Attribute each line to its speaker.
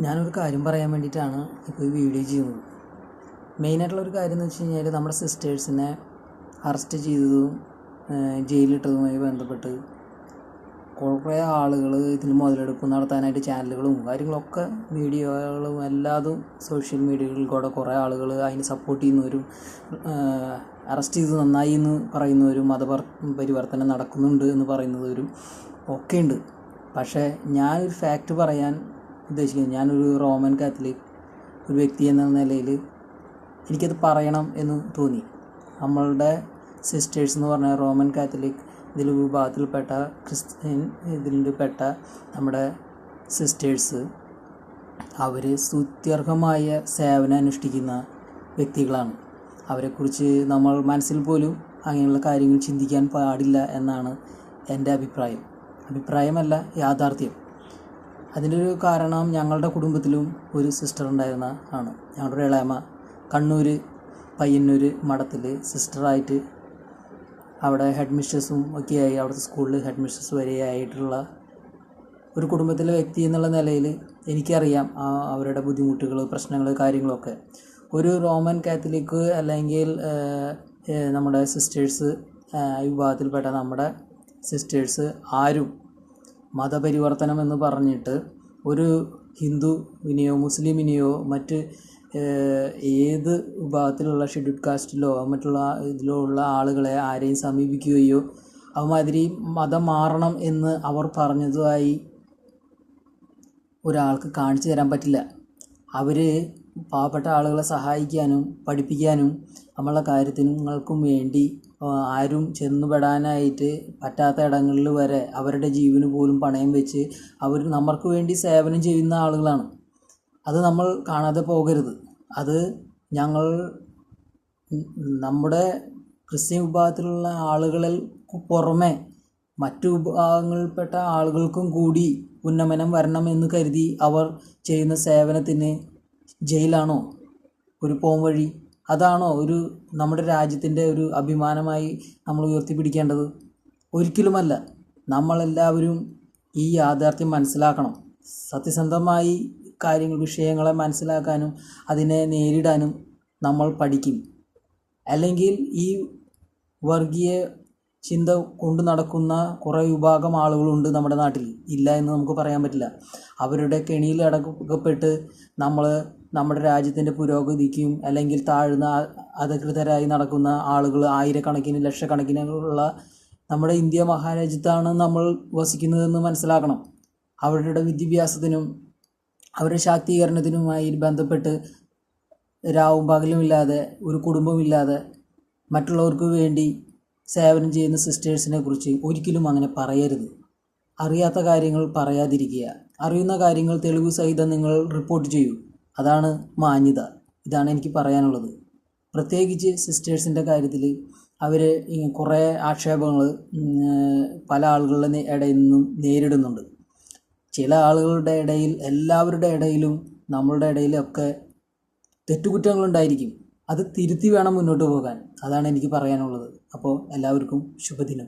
Speaker 1: ഞാനൊരു കാര്യം പറയാൻ വേണ്ടിയിട്ടാണ് ഇപ്പോൾ ഈ വീഡിയോ ചെയ്യുന്നത്. മെയിനായിട്ടുള്ളൊരു കാര്യം എന്ന് വെച്ച് കഴിഞ്ഞാൽ നമ്മുടെ സിസ്റ്റേഴ്സിനെ അറസ്റ്റ് ചെയ്തതും ജയിലിലിട്ടതുമായി ബന്ധപ്പെട്ട് കുറേ ആളുകൾ ഇതിൽ മുതലെടുപ്പ് നടത്താനായിട്ട് ചാനലുകളും കാര്യങ്ങളൊക്കെ വീഡിയോകളും എല്ലാതും സോഷ്യൽ മീഡിയകളിൽ കൂടെ കുറേ ആളുകൾ അതിന് സപ്പോർട്ട് ചെയ്യുന്നവരും അറസ്റ്റ് ചെയ്ത് നന്നായി എന്ന് പറയുന്നവരും പരിവർത്തനം നടക്കുന്നുണ്ട് എന്ന് പറയുന്നവരും ഒക്കെ ഉണ്ട്. പക്ഷേ ഞാനൊരു ഫാക്റ്റ് പറയാൻ ഉദ്ദേശിക്കുന്നത്, ഞാനൊരു റോമൻ കാത്തലിക് ഒരു വ്യക്തി എന്ന നിലയിൽ എനിക്കത് പറയണം എന്ന് തോന്നി. നമ്മളുടെ സിസ്റ്റേഴ്സ് എന്ന് പറഞ്ഞാൽ റോമൻ കാത്തലിക് വിഭാഗത്തിൽപ്പെട്ട ക്രിസ്ത്യൻ ഇതിൽപ്പെട്ട നമ്മുടെ സിസ്റ്റേഴ്സ് അവർ സ്തുത്യർഹമായ സേവനം അനുഷ്ഠിക്കുന്ന വ്യക്തികളാണ്. അവരെക്കുറിച്ച് നമ്മൾ മനസ്സിൽ പോലും അങ്ങനെയുള്ള കാര്യങ്ങൾ ചിന്തിക്കാൻ പാടില്ല എന്നാണ് എൻ്റെ അഭിപ്രായമല്ല, യാഥാർത്ഥ്യം. അതിനൊരു കാരണം ഞങ്ങളുടെ കുടുംബത്തിലും ഒരു സിസ്റ്റർ ഉണ്ടായിരുന്ന ആണ്. ഞങ്ങളുടെ ഇളയമ്മ കണ്ണൂർ പയ്യന്നൂർ മഠത്തിൽ സിസ്റ്ററായിട്ട് അവിടെ ഹെഡ് മിസ്ട്രസ്സും ഒക്കെയായി, അവിടുത്തെ സ്കൂളിൽ ഹെഡ് മിസ്ട്രസ് വരെയായിട്ടുള്ള ഒരു കുടുംബത്തിലെ വ്യക്തി എന്നുള്ള നിലയിൽ എനിക്കറിയാം അവരുടെ ബുദ്ധിമുട്ടുകൾ, പ്രശ്നങ്ങൾ, കാര്യങ്ങളൊക്കെ. ഒരു റോമൻ കാത്തലിക് അല്ലെങ്കിൽ നമ്മുടെ സിസ്റ്റേഴ്സ് വിഭാഗത്തിൽപ്പെട്ട നമ്മുടെ സിസ്റ്റേഴ്സ് ആരും മതപരിവർത്തനം എന്ന് പറഞ്ഞിട്ട് ഒരു ഹിന്ദുവിനെയോ മുസ്ലിമിനെയോ മറ്റ് ഏത് വിഭാഗത്തിലുള്ള ഷെഡ്യൂൾഡ് കാസ്റ്റിലോ മറ്റുള്ള ഇതിലുള്ള ആളുകളെ ആരെയും സമീപിക്കുകയോ അതുമാതിരി മതം മാറണം എന്ന് അവർ പറഞ്ഞതായി ഒരാൾക്ക് കാണിച്ചു തരാൻ പറ്റില്ല. അവർ പാവപ്പെട്ട ആളുകളെ സഹായിക്കാനും പഠിപ്പിക്കാനും നമ്മളുടെ കാര്യത്തിനും വേണ്ടി ആരും ചെന്നുപെടാനായിട്ട് പറ്റാത്ത ഇടങ്ങളിൽ വരെ അവരുടെ ജീവന് പോലും പണയം വെച്ച് അവർ നമ്മൾക്ക് വേണ്ടി സേവനം ചെയ്യുന്ന ആളുകളാണ്. അത് നമ്മൾ കാണാതെ പോകരുത്. അത് ഞങ്ങൾ നമ്മുടെ ക്രിസ്ത്യൻ വിഭാഗത്തിലുള്ള ആളുകളിൽ പുറമെ മറ്റു വിഭാഗങ്ങളിൽപ്പെട്ട ആളുകൾക്കും കൂടി ഉന്നമനം വരണം എന്ന് കരുതി അവർ ചെയ്യുന്ന സേവനത്തിന് ജയിലാണോ ഒരു പോംവഴി? അതാണോ ഒരു നമ്മുടെ രാജ്യത്തിൻ്റെ ഒരു അഭിമാനമായി നമ്മൾ ഉയർത്തിപ്പിടിക്കേണ്ടത്? ഒരിക്കലുമല്ല. നമ്മളെല്ലാവരും ഈ യാഥാർത്ഥ്യം മനസ്സിലാക്കണം. സത്യസന്ധമായി വിഷയങ്ങളെ മനസ്സിലാക്കാനും അതിനെ നേരിടാനും നമ്മൾ പഠിക്കും. അല്ലെങ്കിൽ ഈ വർഗീയ ചിന്ത കൊണ്ട് നടക്കുന്ന കുറേ വിഭാഗം ആളുകളുണ്ട് നമ്മുടെ നാട്ടിൽ, ഇല്ല എന്ന് നമുക്ക് പറയാൻ പറ്റില്ല. അവരുടെ കെണിയിൽ അടക്കപ്പെട്ട് നമ്മുടെ രാജ്യത്തിൻ്റെ പുരോഗതിക്കും അല്ലെങ്കിൽ താഴ്ന്ന അധികൃതരായി നടക്കുന്ന ആളുകൾ ആയിരക്കണക്കിന് ലക്ഷക്കണക്കിനുള്ള നമ്മുടെ ഇന്ത്യ മഹാരാജ്യത്താണ് നമ്മൾ വസിക്കുന്നതെന്ന് മനസ്സിലാക്കണം. അവരുടെ വിദ്യാഭ്യാസത്തിനും അവരുടെ ശാക്തീകരണത്തിനുമായി ബന്ധപ്പെട്ട് രാവും പകലുമില്ലാതെ ഒരു കുടുംബമില്ലാതെ മറ്റുള്ളവർക്ക് വേണ്ടി സേവനം ചെയ്യുന്ന സിസ്റ്റേഴ്സിനെ കുറിച്ച് ഒരിക്കലും അങ്ങനെ പറയരുത്. അറിയാത്ത കാര്യങ്ങൾ പറയാതിരിക്കുക. അറിയുന്ന കാര്യങ്ങൾ തെളിവ് സഹിതം നിങ്ങൾ റിപ്പോർട്ട് ചെയ്യൂ. അതാണ് മാന്യത. ഇതാണ് എനിക്ക് പറയാനുള്ളത്. പ്രത്യേകിച്ച് സിസ്റ്റേഴ്സിൻ്റെ കാര്യത്തിൽ അവർ കുറേ ആക്ഷേപങ്ങൾ പല ആളുകളുടെ ഇടയിൽ നിന്നും നേരിടുന്നുണ്ട്. ചില ആളുകളുടെ ഇടയിൽ, എല്ലാവരുടെ ഇടയിലും നമ്മളുടെ ഇടയിലൊക്കെ തെറ്റുകുറ്റങ്ങളുണ്ടായിരിക്കും. അത് തിരുത്തി വേണം മുന്നോട്ട് പോകാൻ. അതാണ് എനിക്ക് പറയാനുള്ളത്. അപ്പോൾ എല്ലാവർക്കും ശുഭദിനം.